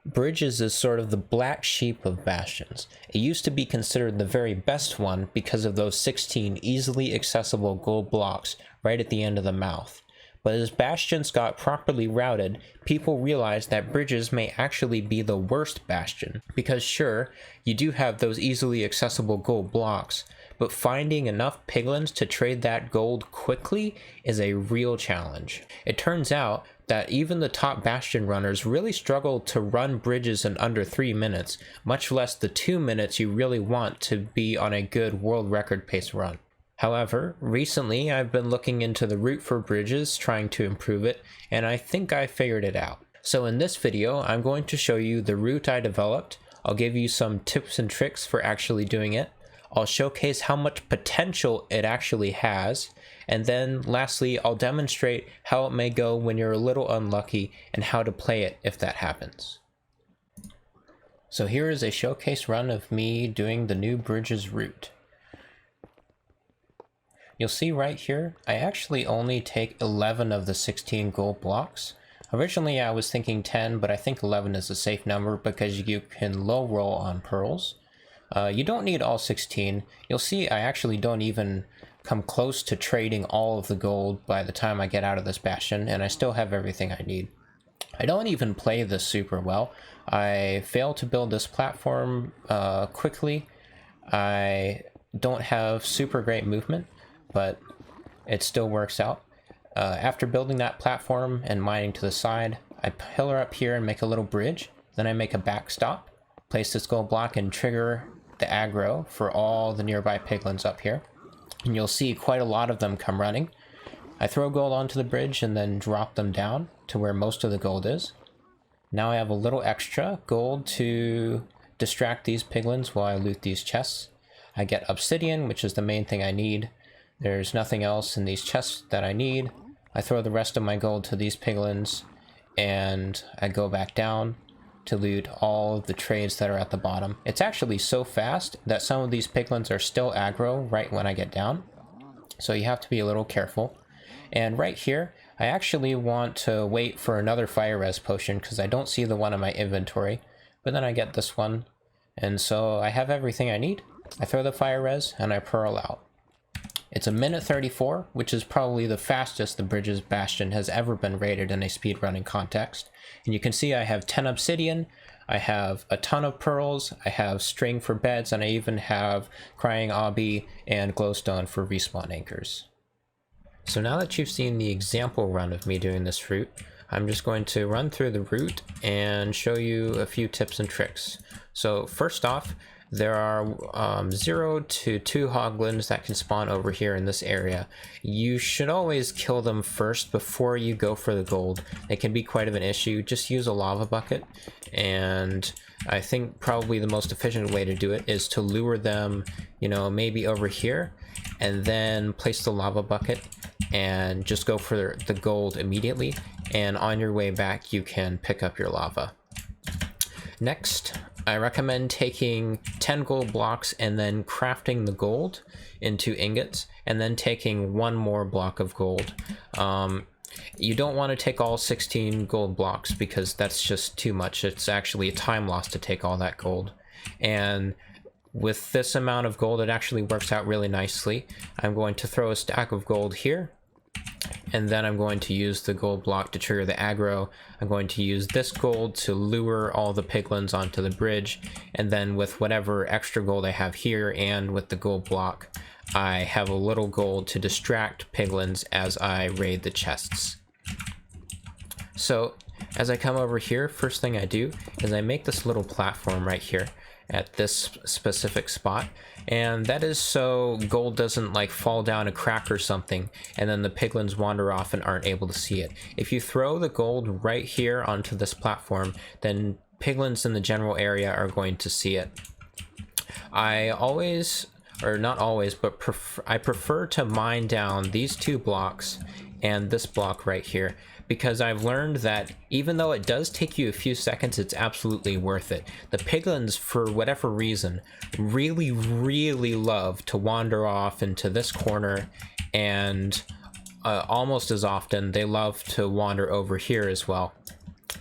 Bridges is sort of the black sheep of Bastions. It used to be considered the very best one because of those 16 easily accessible gold blocks right at the end of the mouth. But as Bastions got properly routed, people realized that Bridges may actually be the worst Bastion. Because sure, you do have those easily accessible gold blocks, but finding enough piglins to trade that gold quickly is a real challenge. It turns out that even the top Bastion runners really struggle to run Bridges in under 3 minutes, much less the 2 minutes you really want to be on a good world record pace run. However, recently I've been looking into the route for Bridges, trying to improve it, and I think I figured it out. So in this video, I'm going to show you the route I developed. I'll give you some tips and tricks for actually doing it. I'll showcase how much potential it actually has, and then lastly, I'll demonstrate how it may go when you're a little unlucky and how to play it if that happens. So here is a showcase run of me doing the new Bridges route. You'll see right here, I actually only take 11 of the 16 gold blocks. Originally I was thinking 10, but I think 11 is a safe number because you can low roll on pearls. You don't need all 16. You'll see I actually don't even come close to trading all of the gold by the time I get out of this Bastion, and I still have everything I need. I don't even play this super well. I failed to build this platform quickly. I don't have super great movement, but it still works out. After building that platform and mining to the side, I pillar up here and make a little bridge. Then I make a backstop, place this gold block and trigger the aggro for all the nearby piglins up here. And you'll see quite a lot of them come running. I throw gold onto the bridge and then drop them down to where most of the gold is. Now I have a little extra gold to distract these piglins while I loot these chests. I get obsidian, which is the main thing I need. There's nothing else in these chests that I need. I throw the rest of my gold to these piglins, and I go back down to loot all of the trades that are at the bottom. It's actually so fast that some of these piglins are still aggro right when I get down, so you have to be a little careful. And right here, I actually want to wait for another fire res potion because I don't see the one in my inventory, but then I get this one, and so I have everything I need. I throw the fire res and I pearl out. It's 1:34, which is probably the fastest the Bridges Bastion has ever been rated in a speedrunning context. And you can see I have 10 obsidian, I have a ton of pearls, I have string for beds, and I even have crying obby and glowstone for respawn anchors. So now that you've seen the example run of me doing this route, I'm just going to run through the route and show you a few tips and tricks. So first off, there are 0 to 2 hoglins that can spawn over here in this area. You should always kill them first before you go for the gold. It can be quite of an issue. Just use a lava bucket, and I think probably the most efficient way to do it is to lure them, you know, maybe over here, and then place the lava bucket and just go for the gold immediately, and on your way back you can pick up your lava. Next, I recommend taking 10 gold blocks and then crafting the gold into ingots, and then taking one more block of gold. You don't want to take all 16 gold blocks because that's just too much. It's actually a time loss to take all that gold. And with this amount of gold, it actually works out really nicely. I'm going to throw a stack of gold here, and then I'm going to use the gold block to trigger the aggro. I'm going to use this gold to lure all the piglins onto the bridge, and then with whatever extra gold I have here and with the gold block, I have a little gold to distract piglins as I raid the chests. So as I come over here, first thing I do is I make this little platform right here at this specific spot, and that is so gold doesn't like fall down a crack or something and then the piglins wander off and aren't able to see it. If you throw the gold right here onto this platform, then piglins in the general area are going to see it. I always, or not always, but I prefer to mine down these 2 blocks and this block right here, because I've learned that even though it does take you a few seconds, it's absolutely worth it. The piglins, for whatever reason, really love to wander off into this corner, and almost as often they love to wander over here as well.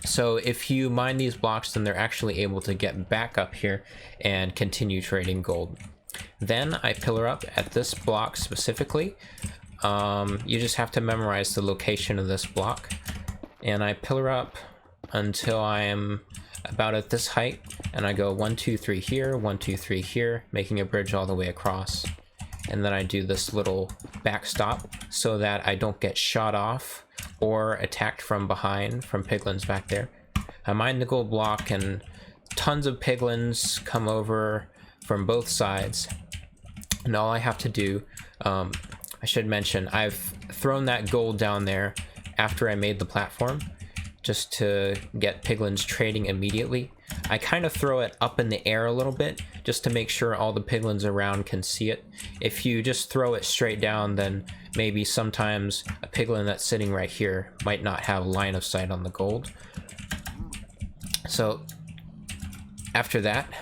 So if you mine these blocks, then they're actually able to get back up here and continue trading gold. Then I pillar up at this block specifically. You just have to memorize the location of this block. And I pillar up until I am about at this height. And I go 1, 2, 3 here, 1, 2, 3 here, making a bridge all the way across. And then I do this little backstop so that I don't get shot off or attacked from behind from piglins back there. I mine the gold block and tons of piglins come over from both sides. And all I have to do, I should mention, I've thrown that gold down there after I made the platform just to get piglins trading immediately. I kind of throw it up in the air a little bit just to make sure all the piglins around can see it. If you just throw it straight down, then maybe sometimes a piglin that's sitting right here might not have line of sight on the gold. So after that,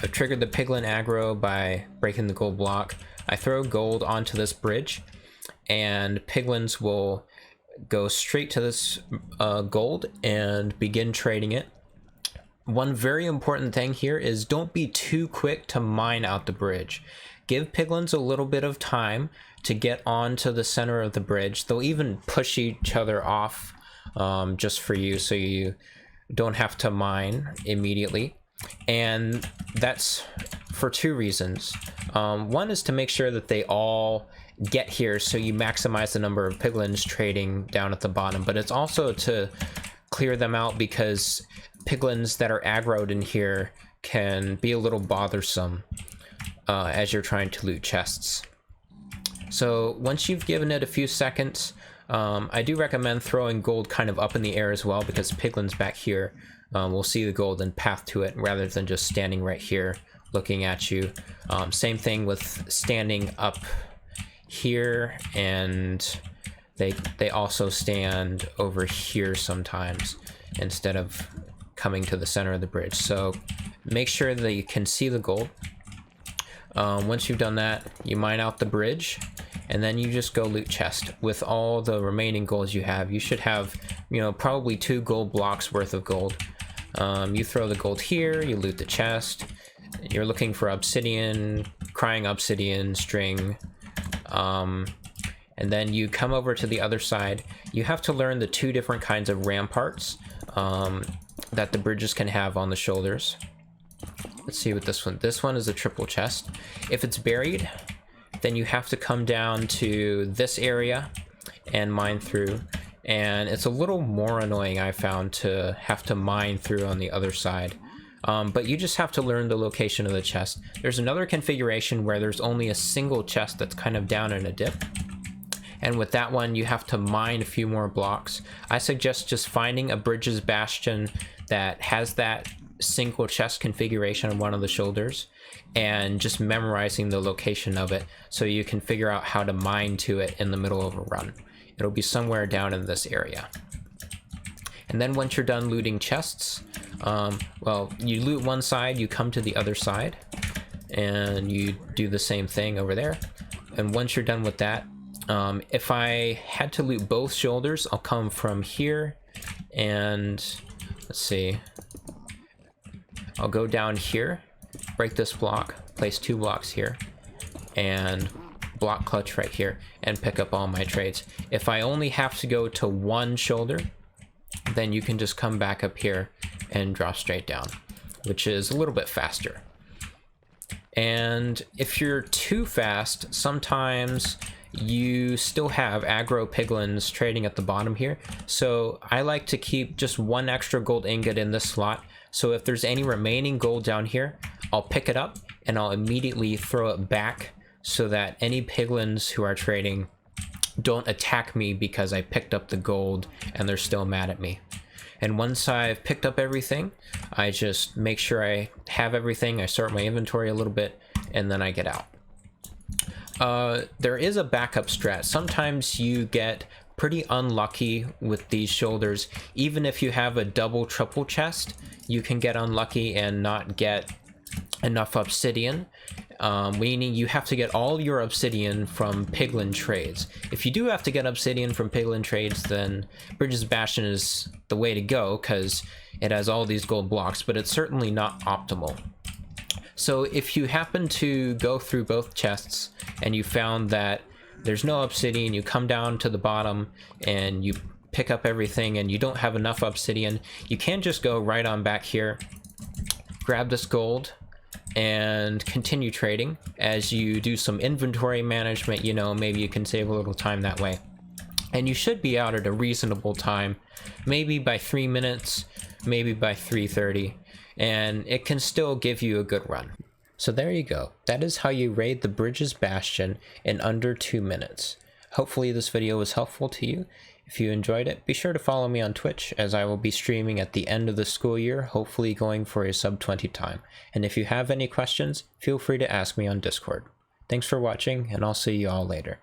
I've triggered the piglin aggro by breaking the gold block. I throw gold onto this bridge and piglins will go straight to this gold and begin trading it. One very important thing here is don't be too quick to mine out the bridge. Give piglins a little bit of time to get onto the center of the bridge. They'll even push each other off just for you, so you don't have to mine immediately. And that's for two reasons. One is to make sure that they all get here so you maximize the number of piglins trading down at the bottom, but it's also to clear them out because piglins that are aggroed in here can be a little bothersome as you're trying to loot chests. So once you've given it a few seconds, I do recommend throwing gold kind of up in the air as well, because piglins back here will see the gold and path to it rather than just standing right here looking at you. Same thing with standing up here, and they also stand over here sometimes instead of coming to the center of the bridge. So make sure that you can see the gold. Once you've done that, you mine out the bridge, and then you just go loot chest. With all the remaining golds you have, you should have, you know, probably 2 gold blocks worth of gold. You throw the gold here, you loot the chest. You're looking for obsidian, crying obsidian, string, and then you come over to the other side. You have to learn the 2 different kinds of ramparts that the bridges can have on the shoulders. Let's see what this one is a triple chest. If it's buried, then you have to come down to this area and mine through, and it's a little more annoying, I found, to have to mine through on the other side. But you just have to learn the location of the chest. There's another configuration where there's only a single chest that's kind of down in a dip, and with that one you have to mine a few more blocks. I suggest just finding a bridge's bastion that has that single chest configuration on one of the shoulders and just memorizing the location of it so you can figure out how to mine to it in the middle of a run. It'll be somewhere down in this area. And then once you're done looting chests, well, you loot one side, you come to the other side, and you do the same thing over there. And once you're done with that, if I had to loot both shoulders, I'll come from here, and let's see, I'll go down here, break this block, place 2 blocks here, and block clutch right here, and pick up all my trades. If I only have to go to one shoulder, then you can just come back up here and drop straight down, which is a little bit faster. And if you're too fast, sometimes you still have aggro piglins trading at the bottom here. So I like to keep just 1 extra gold ingot in this slot. So if there's any remaining gold down here, I'll pick it up and I'll immediately throw it back so that any piglins who are trading don't attack me because I picked up the gold and they're still mad at me. And once I've picked up everything, I just make sure I have everything, I sort my inventory a little bit, and then I get out. There is a backup strat. Sometimes you get pretty unlucky with these shoulders. Even if you have a double, triple chest, you can get unlucky and not get enough obsidian. meaning you have to get all your obsidian from piglin trades. If you do have to get obsidian from piglin trades, then Bridges Bastion is the way to go because it has all these gold blocks, but it's certainly not optimal. So if you happen to go through both chests and you found that there's no obsidian, you come down to the bottom and you pick up everything and you don't have enough obsidian, you can just go right on back here, grab this gold, and continue trading. As you do some inventory management, you know, maybe you can save a little time that way. And you should be out at a reasonable time, maybe by 3 minutes, maybe by 3:30, and it can still give you a good run. So there you go. That is how you raid the Bridges Bastion in under 2 minutes. Hopefully this video was helpful to you. If you enjoyed it, be sure to follow me on Twitch, as I will be streaming at the end of the school year, hopefully going for a sub 20 time. And if you have any questions, feel free to ask me on Discord. Thanks for watching, and I'll see you all later.